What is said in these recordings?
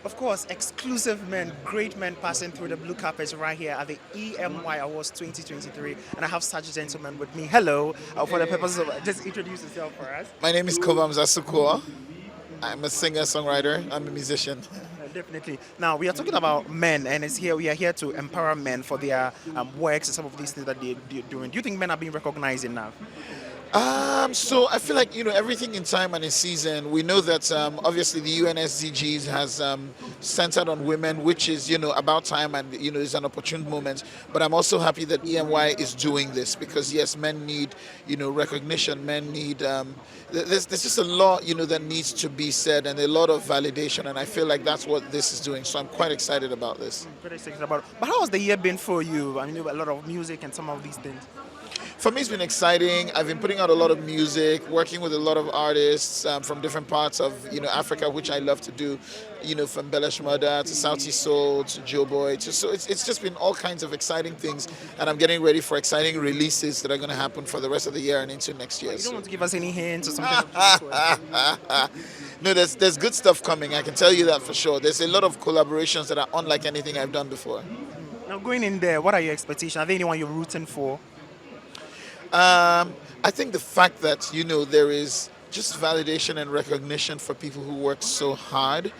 Of course, exclusive men, great men passing through the blue carpet right here at the EMY Awards 2023. And I have such gentlemen with me. Hello, for the purposes of just introduce yourself for us. My name is Kobam Zasukua. I'm a singer-songwriter. I'm a musician. Definitely. Now we are talking about men, and it's here. We are here to empower men for their works and some of these things that they're doing. Do you think men are being recognized enough? So I feel like everything in time and in season. We know that obviously the UN SDGs has centered on women, which is about time and is an opportune moment. But I'm also happy that EMY is doing this because yes, men need recognition. Men need there's just a lot that needs to be said and a lot of validation. And I feel like that's what this is doing. So I'm quite excited about this. Very excited about it. But how has the year been for you? I mean, a lot of music and some of these things. For me, it's been exciting. I've been putting out a lot of music, working with a lot of artists from different parts of Africa, which I love to do. From Bella Shmurda to Southeast Soul to Joe Boy. So it's just been all kinds of exciting things, and I'm getting ready for exciting releases that are going to happen for the rest of the year and into next year. You don't want to give us any hints or something? No, there's good stuff coming. I can tell you that for sure. There's a lot of collaborations that are unlike anything I've done before. Now, going in there, what are your expectations? Are there anyone you're rooting for? I think the fact that there is just validation and recognition for people who work so hard,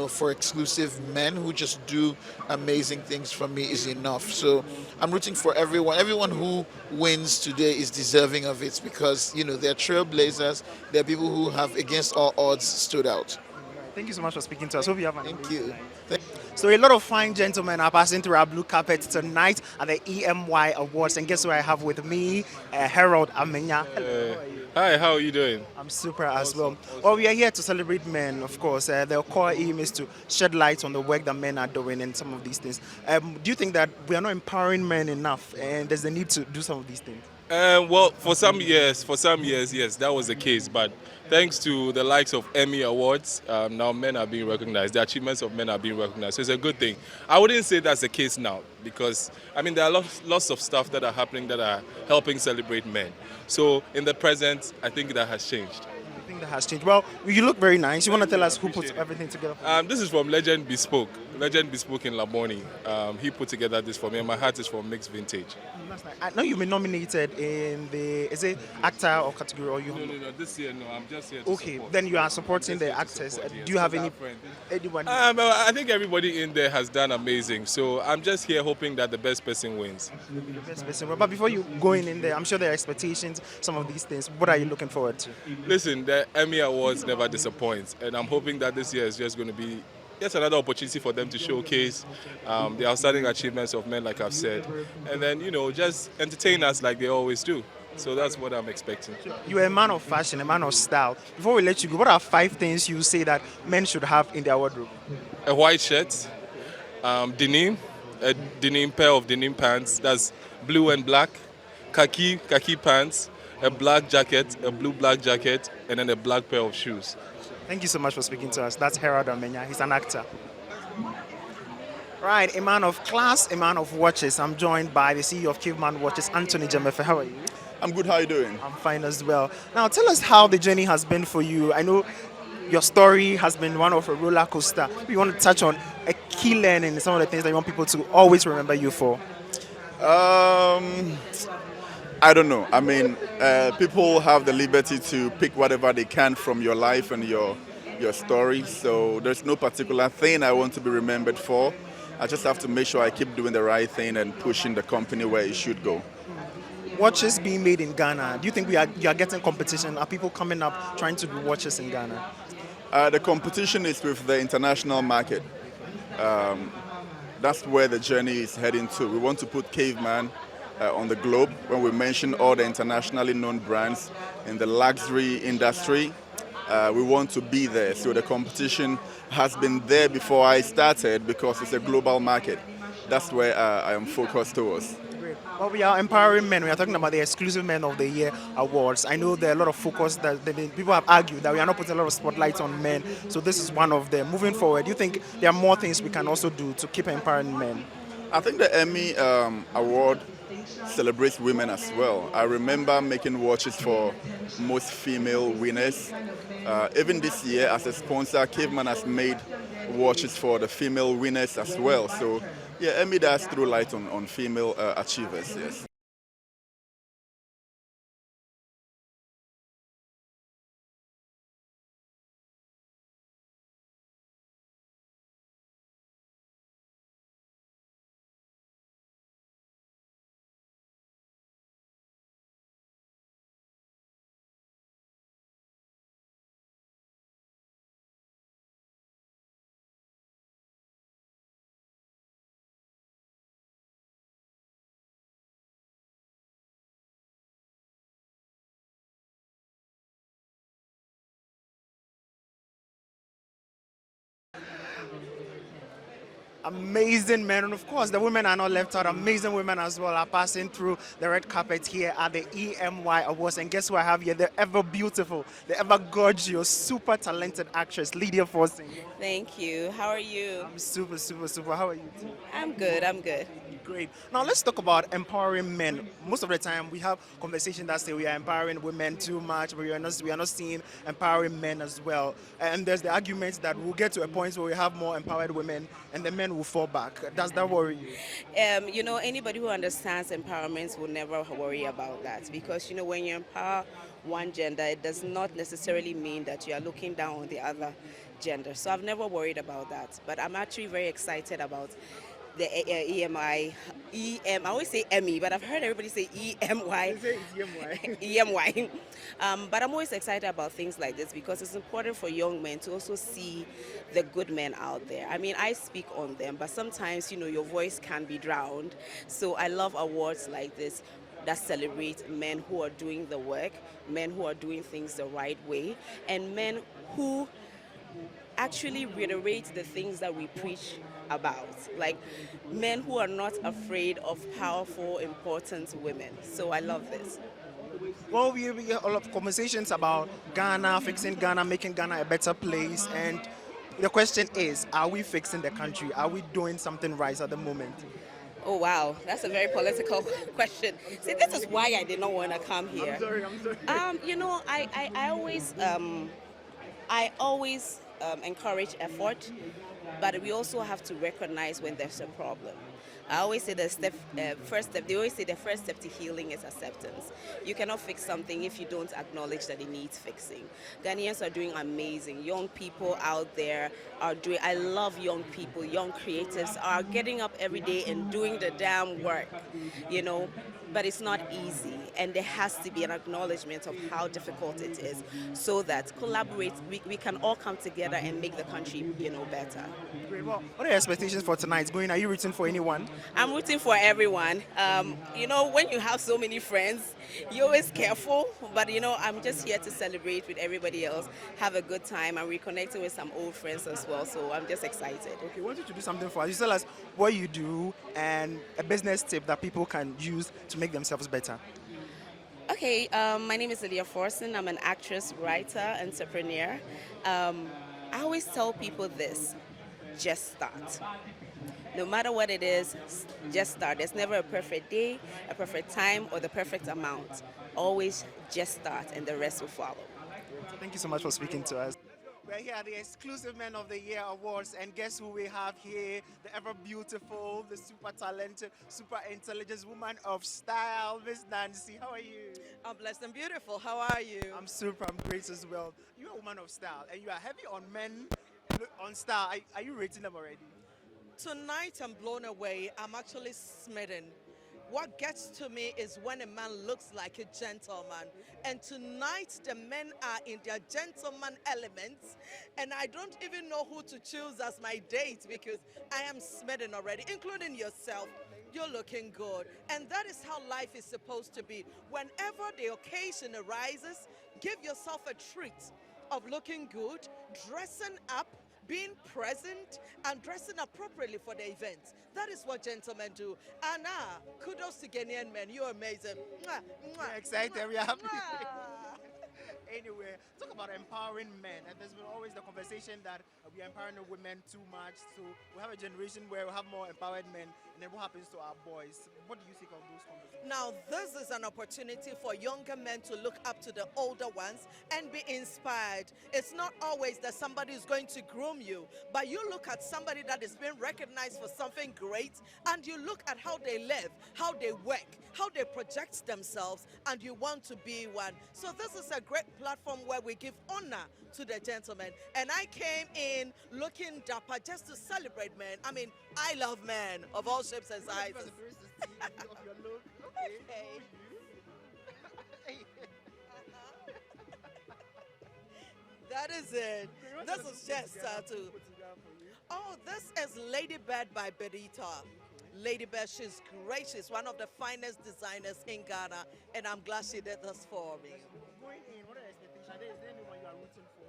for exclusive men who just do amazing things for me is enough. So I'm rooting for everyone. Everyone who wins today is deserving of it because they're trailblazers. They're people who have, against all odds, stood out. Thank you so much for speaking to us. Hope you have an Thank amazing you. night. So a lot of fine gentlemen are passing through our blue carpet tonight at the EMY Awards. And guess who I have with me? Harold Amenya. Hello, how are you? Hi, how are you doing? I'm super as well. Well, we are here to celebrate men, of course. The core aim is to shed light on the work that men are doing and some of these things. Do you think that we are not empowering men enough and there's a need to do some of these things? Well, for some years, yes, that was the case. But thanks to the likes of EMY Awards, now men are being recognized. The achievements of men are being recognized. So it's a good thing. I wouldn't say that's the case now because, there are lots of stuff that are happening that are helping celebrate men. So in the present, I think that has changed. I think that has changed. Well, you look very nice. You want to tell us who put everything together? This is from Legend Bespoke in Laboni. He put together this for me, and my hat is from Mixed Vintage. That's nice. I know you've been nominated in is it actor or category or you? No, this year, no, I'm just here to Okay, support. then you are supporting the actors. Support, yes. Do you have With any our friend. anyone? I think everybody in there has done amazing. So I'm just here hoping that the best person wins. The best person? But before you going in there, I'm sure there are expectations. Some of these things. What are you looking forward to? Listen, the EMY Awards never disappoints, and I'm hoping that this year is just going to be yet another opportunity for them to showcase the outstanding achievements of men, like I've said, and then just entertain us like they always do. So that's what I'm expecting. You're a man of fashion, a man of style. Before we let you go, what are 5 things you say that men should have in their wardrobe? A white shirt, denim, a denim pair of denim pants, that's blue and black, khaki pants, a black jacket, a blue black jacket, and then a black pair of shoes. Thank you so much for speaking to us. That's Harold Amenya. He's an actor. Right, a man of class, a man of watches. I'm joined by the CEO of Caveman Watches, Anthony Jemefe. How are you? I'm good. How are you doing? I'm fine as well. Now, tell us how the journey has been for you. I know your story has been one of a roller coaster. You want to touch on a key learning, some of the things that you want people to always remember you for. I don't know. People have the liberty to pick whatever they can from your life and your story. So there's no particular thing I want to be remembered for. I just have to make sure I keep doing the right thing and pushing the company where it should go. Watches being made in Ghana. Do you think you are getting competition? Are people coming up trying to do watches in Ghana? The competition is with the international market. That's where the journey is heading to. We want to put Caveman on the globe. When we mention all the internationally known brands in the luxury industry, we want to be there. So the competition has been there before I started because it's a global market. That's where I am focused towards. Great. Well, we are empowering men. We are talking about the Exclusive Men of the Year awards. I know there are a lot of focus that people have argued that we are not putting a lot of spotlight on men. So this is one of them. Moving forward, do you think there are more things we can also do to keep empowering men? I think the Emmy award celebrates women as well. I remember making watches for most female winners. Even this year, as a sponsor, Caveman has made watches for the female winners as well. So, yeah, Emmy does throw light on female achievers, yes. Amazing men, and of course the women are not left out. Amazing women as well are passing through the red carpet here at the EMY Awards. And guess who I have here? The ever beautiful, the ever gorgeous, super talented actress Lyia Foring. Thank you. How are you? I'm super, super, super. How are you too? I'm good. I'm good. Great. Now let's talk about empowering men. Most of the time we have conversations that say we are empowering women too much, but we are not seeing empowering men as well. And there's the argument that we'll get to a point where we have more empowered women and the men will fall back. Does that worry you? Anybody who understands empowerment will never worry about that because, when you empower one gender, it does not necessarily mean that you are looking down on the other gender. So I've never worried about that. But I'm actually very excited about the EMI. I always say Emmy, but I've heard everybody say EMY. EMY. But I'm always excited about things like this because it's important for young men to also see the good men out there. I mean, I speak on them, but sometimes, your voice can be drowned. So I love awards like this that celebrate men who are doing the work, men who are doing things the right way, and men who actually reiterate the things that we preach about, like men who are not afraid of powerful, important women. So I love this. Well, we have a lot of conversations about Ghana, fixing Ghana, making Ghana a better place. And the question is, are we fixing the country? Are we doing something right at the moment? Oh wow, that's a very political question. See, this is why I did not want to come here. I'm sorry. I always encourage effort, but we also have to recognize when there's a problem. I always say first step. They always say the first step to healing is acceptance. You cannot fix something if you don't acknowledge that it needs fixing. Ghanaians are doing amazing. Young people out there are doing. I love young people. Young creatives are getting up every day and doing the damn work. But it's not easy, and there has to be an acknowledgement of how difficult it is, so that we can all come together and make the country, better. Great. Well, what are your expectations for tonight? Are you rooting for anyone? I'm rooting for everyone. When you have so many friends, you're always careful, but I'm just here to celebrate with everybody else, have a good time. I'm reconnecting with some old friends as well, so I'm just excited. Okay, I want you to do something for us. You tell us what you do and a business tip that people can use to make themselves better. Okay, my name is Lyia Foring. I'm an actress, writer, entrepreneur. I always tell people this: just start. No matter what it is, just start. There's never a perfect day, a perfect time, or the perfect amount. Always just start, and the rest will follow. Thank you so much for speaking to us. We're here at the exclusive Men of the Year Awards, and guess who we have here? The ever beautiful, the super talented, super intelligent woman of style, Miss Nancy. How are you? I'm blessed and beautiful. How are you? I'm great as well. You're a woman of style, and you are heavy on men, on style. Are you rating them already? Tonight I'm blown away. I'm actually smitten. What gets to me is when a man looks like a gentleman. And tonight the men are in their gentleman elements. And I don't even know who to choose as my date because I am smitten already, including yourself. You're looking good. And that is how life is supposed to be. Whenever the occasion arises, give yourself a treat of looking good, dressing up, being present, and dressing appropriately for the event. That is what gentlemen do. And kudos to Ghanaian men. You're amazing. Mwah, mwah, We're excited. mwah, We're happy. mwah. Anyway, talk about empowering men. And there's been always the conversation that we are empowering the women too much. So we have a generation where we have more empowered men. And then what happens to our boys? What do you think of those conversations? Now, this is an opportunity for younger men to look up to the older ones and be inspired. It's not always that somebody is going to groom you, but you look at somebody that is being recognized for something great, and you look at how they live, how they work, how they project themselves, and you want to be one. So this is a great platform where we give honor to the gentlemen. And I came in looking dapper just to celebrate men. I mean, I love men of all shapes and sizes. Of your look. Okay. That is it. This is just to. Oh, this is Ladybird by Berita. Ladybird, she's great. She's one of the finest designers in Ghana, and I'm glad she did this for me. Going in, what are your expectations? Is there anyone you are rooting for?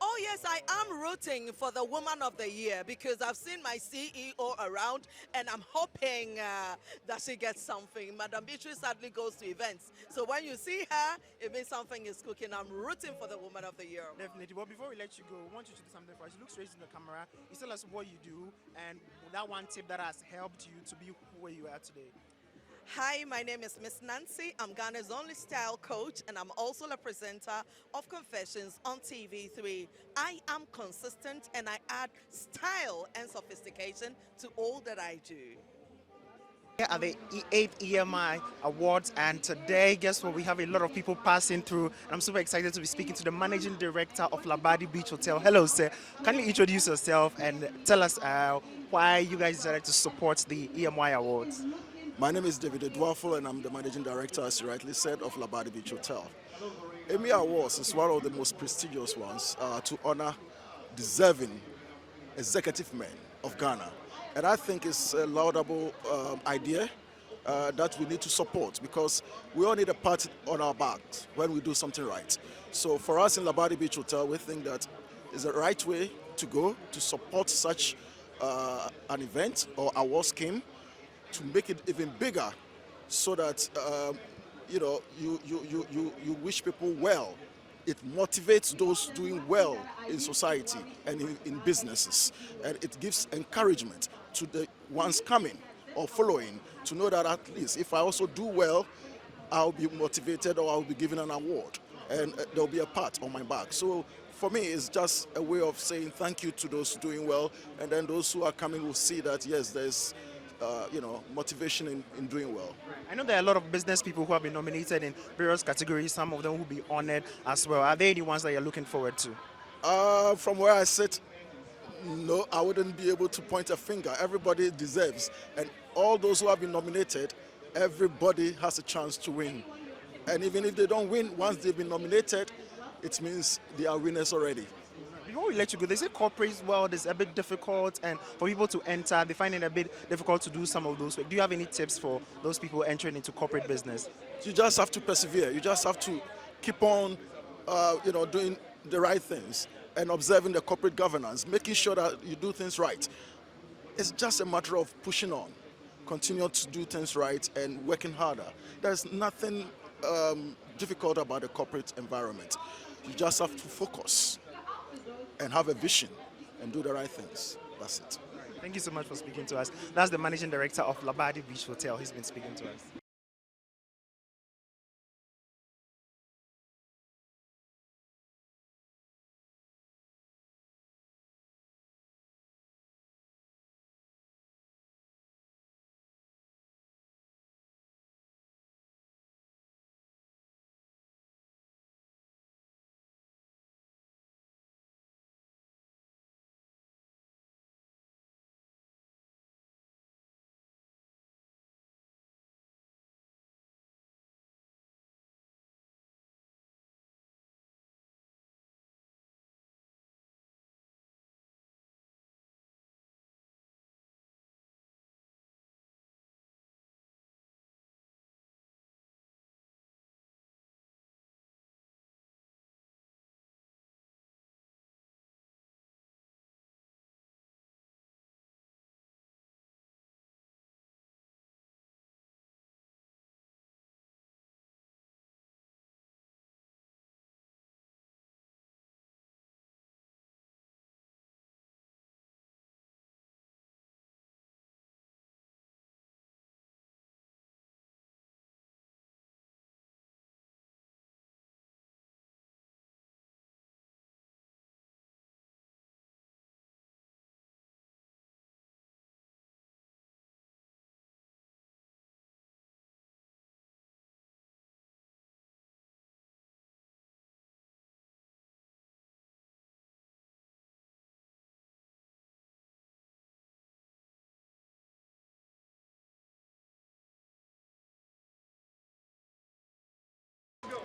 Oh, yes, I am rooting for the Woman of the Year because I've seen my CEO around and I'm hoping that she gets something. Madam Beatrice sadly goes to events. So when you see her, it means something is cooking. I'm rooting for the Woman of the Year. Definitely. But before we let you go, we want you to do something for us. You look straight in the camera. You tell us what you do and that one tip that has helped you to be where you are today. Hi, my name is Miss Nancy. I'm Ghana's only style coach, and I'm also a presenter of Confessions on TV3. I am consistent, and I add style and sophistication to all that I do. Here are the 8th EMI Awards, and today, guess what? We have a lot of people passing through, and I'm super excited to be speaking to the managing director of Labadi Beach Hotel. Hello, sir. Can you introduce yourself and tell us why you guys decided to support the EMY Awards? My name is David Edwafo and I'm the managing director, as you rightly said, of Labadi Beach Hotel. EMY Awards is one of the most prestigious ones to honor deserving executive men of Ghana. And I think it's a laudable idea that we need to support because we all need a pat on our backs when we do something right. So for us in Labadi Beach Hotel, we think that is the right way to go to support such an event or award scheme to make it even bigger so that you wish people well. It motivates those doing well in society and in businesses, and it gives encouragement to the ones coming or following to know that at least if I also do well, I'll be motivated or I'll be given an award and there'll be a pat on my back. So for me, it's just a way of saying thank you to those doing well, and then those who are coming will see that yes, there's motivation in doing well. I know there are a lot of business people who have been nominated in various categories. Some of them will be honored as well. Are there any ones that you're looking forward to? From where I sit, no, I wouldn't be able to point a finger. Everybody deserves, and all those who have been nominated, everybody has a chance to win. And even if they don't win, once they've been nominated, it means they are winners already. Before we let you go, they say corporate world is a bit difficult, and for people to enter, they find it a bit difficult to do some of those. Do you have any tips for those people entering into corporate business? You just have to persevere. You just have to keep on, doing the right things and observing the corporate governance, making sure that you do things right. It's just a matter of pushing on, continue to do things right and working harder. There's nothing difficult about the corporate environment. You just have to focus and have a vision and do the right things. That's it. Thank you so much for speaking to us. That's the managing director of Labadi Beach Hotel. He's been speaking to us.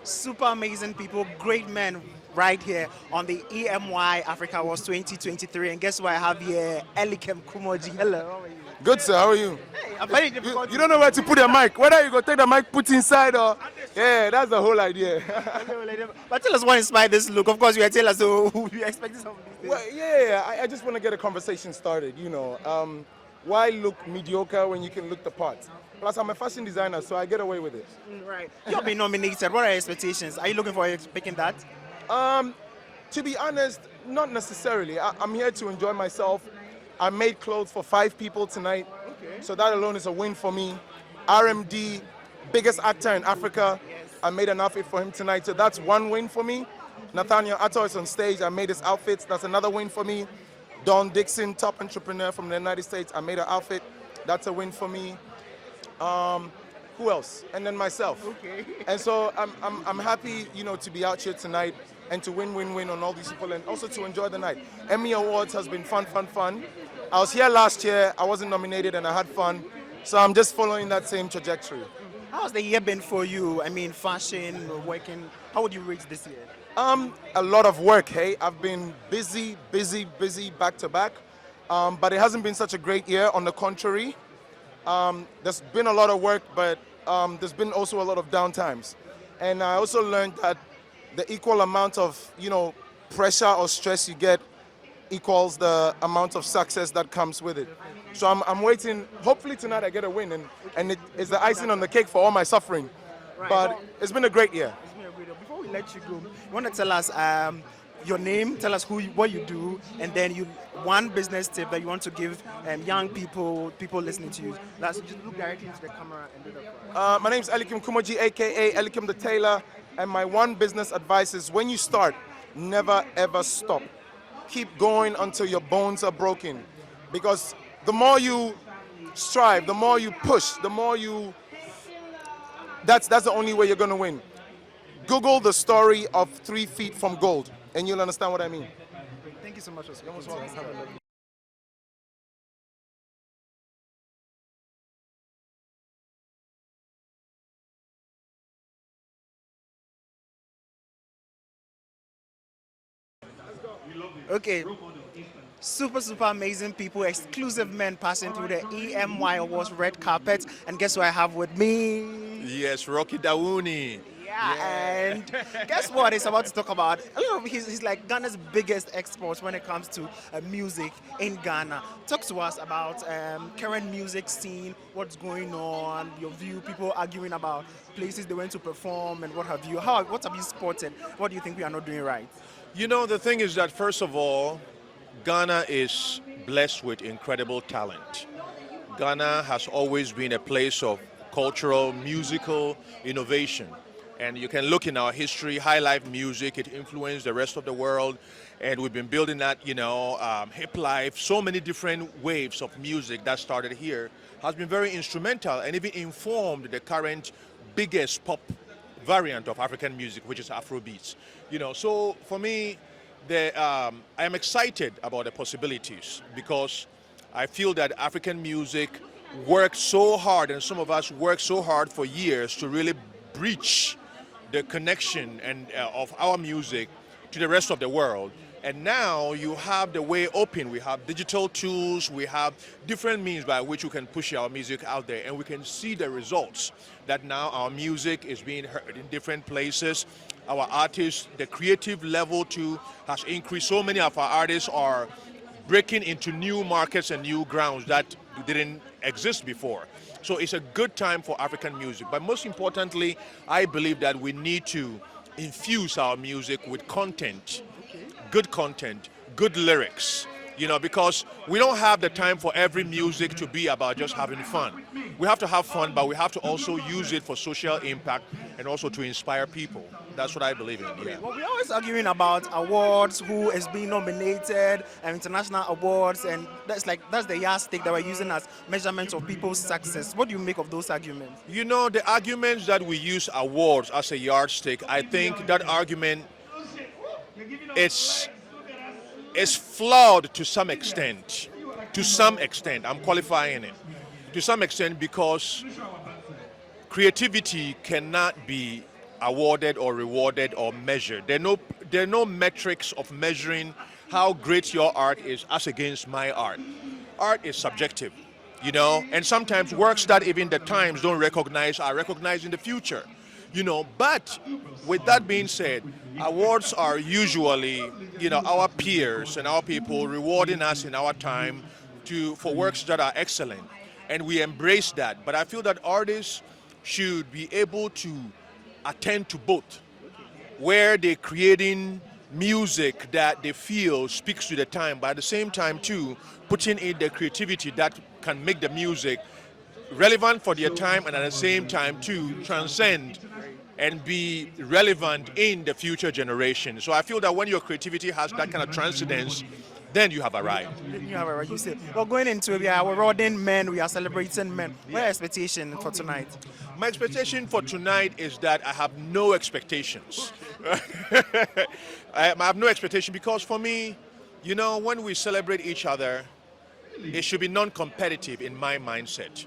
super amazing people, great men right here on the EMY Africa Awards 2023. And guess what I have here? Elikem Kumoji. Hello, how are you? Good, sir. How are you? Hey, I'm very difficult. You don't know where to put your mic. Whether you go take the mic, put inside, or yeah, that's the whole idea. But tell us what inspired this look. Of course, you are telling us, so we expecting some of these things. Well, yeah, I just want to get a conversation started. Why look mediocre when you can look the part? Plus, I'm a fashion designer, so I get away with it. Right. You've been nominated. What are your expectations? Are you looking for picking that? To be honest, not necessarily. I'm here to enjoy myself. I made clothes for 5 people tonight, so that alone is a win for me. RMD, biggest actor in Africa, I made an outfit for him tonight, so that's one win for me. Nathaniel Atto is on stage, I made his outfits, that's another win for me. Don Dixon, top entrepreneur from the United States, I made an outfit, that's a win for me. Who else? And then myself. Okay. And so I'm happy, to be out here tonight and to win on all these people and also to enjoy the night. EMY Awards has been fun. I was here last year, I wasn't nominated and I had fun. So I'm just following that same trajectory. How's the year been for you? I mean, fashion, working. How would you rate this year? A lot of work, hey. I've been busy, back to back. But it hasn't been such a great year, on the contrary. There's been a lot of work, but there's been also a lot of downtimes. And I also learned that the equal amount of, pressure or stress you get equals the amount of success that comes with it. So I'm waiting. Hopefully tonight I get a win, and it is the icing on the cake for all my suffering. Right. But it's been a great year. Before we let you go, you want to tell us your name, tell us what you do, and then one business tip that you want to give young people listening to you. Just look directly into the camera and do that. My name is Elikem Kumoji, aka Elikem the Tailor, and my one business advice is when you start, never ever stop. Keep going until your bones are broken, because the more you strive, the more you push, the more you. That's the only way you're gonna win. Google the story of 3 feet from gold, and you'll understand what I mean. Thank you so much. You're most welcome. Okay. Super amazing people, exclusive men passing through the EMY Awards red carpet. And guess who I have with me? Yes, Rocky Daoni. Yeah, and guess what he's about to talk about? He's like Ghana's biggest export when it comes to music in Ghana. Talk to us about current music scene, what's going on, your view, people arguing about places they went to perform and what have you. What have you spotted? What do you think we are not doing right? The thing is that, first of all, Ghana is blessed with incredible talent. Ghana has always been a place of cultural, musical innovation. And you can look in our history, high life music, it influenced the rest of the world. And we've been building that, hip life, so many different waves of music that started here has been very instrumental and even informed the current biggest pop variant of African music, which is Afrobeats. So for me, I am excited about the possibilities because I feel that African music worked so hard, and some of us worked so hard for years to really breach the connection of our music to the rest of the world. And now you have the way open. We have digital tools, we have different means by which we can push our music out there, and we can see the results that now our music is being heard in different places. Our artists, the creative level too has increased. So many of our artists are breaking into new markets and new grounds that didn't exist before. So it's a good time for African music. But most importantly, I believe that we need to infuse our music with content, good lyrics, because we don't have the time for every music to be about just having fun. We have to have fun, but we have to also use it for social impact and also to inspire people. That's what I believe in. Yeah. Well, we're always arguing about awards, who is being nominated, and international awards, and that's the yardstick that we're using as measurements of people's success. What do you make of those arguments? The arguments that we use awards as a yardstick, I think that argument is flawed to some extent. I'm qualifying it. To some extent, because creativity cannot be awarded or rewarded or measured. There are no metrics of measuring how great your art is as against my art. Art is subjective, you know, and sometimes works that even the times don't recognize are recognized in the future, you know. But with that being said, awards are usually, you know, our peers and our people rewarding us in our time for works that are excellent, and we embrace that. But I feel that artists should be able to attend to both, where they're creating music that they feel speaks to the time, but at the same time too putting in the creativity that can make the music relevant for their time, and at the same time too transcend and be relevant in the future generation. So I feel that when your creativity has that kind of transcendence, then you have arrived. You have a right. You say, well, going into it, we are rewarding men, we are celebrating men. What are your expectations for tonight? My expectation for tonight is that I have no expectations. I have no expectation because for me, you know, when we celebrate each other, it should be non-competitive in my mindset.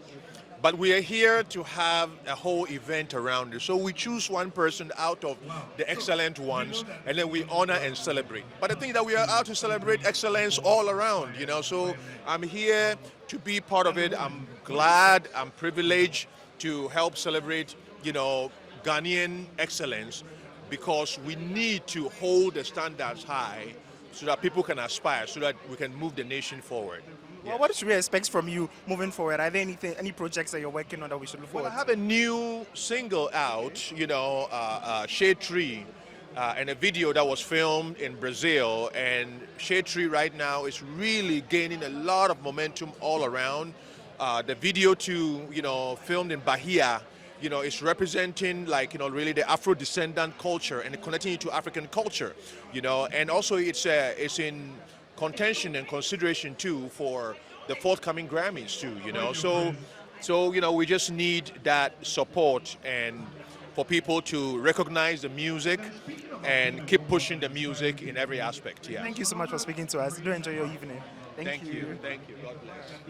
But we are here to have a whole event around it. So we choose one person out of the excellent ones, and then we honor and celebrate. But I think that we are out to celebrate excellence all around, you know. So I'm here to be part of it. I'm glad, I'm privileged to help celebrate, you know, Ghanaian excellence, because we need to hold the standards high so that people can aspire, so that we can move the nation forward. Well, what should we expect from you moving forward? Are there any projects that you're working on that we should look Well, forward I have a new single out, you know, Shade Tree, and a video that was filmed in Brazil. And Shade Tree right now is really gaining a lot of momentum all around. The video too, you know, filmed in Bahia, you know, is representing, like, you know, really the Afro-descendant culture and connecting it to African culture, you know. And also it's in contention and consideration too for the forthcoming Grammys too, you know. So you know, we just need that support and for people to recognize the music and keep pushing the music in every aspect. Yeah. Thank you so much for speaking to us. Do enjoy your evening. Thank you. Thank you. God bless.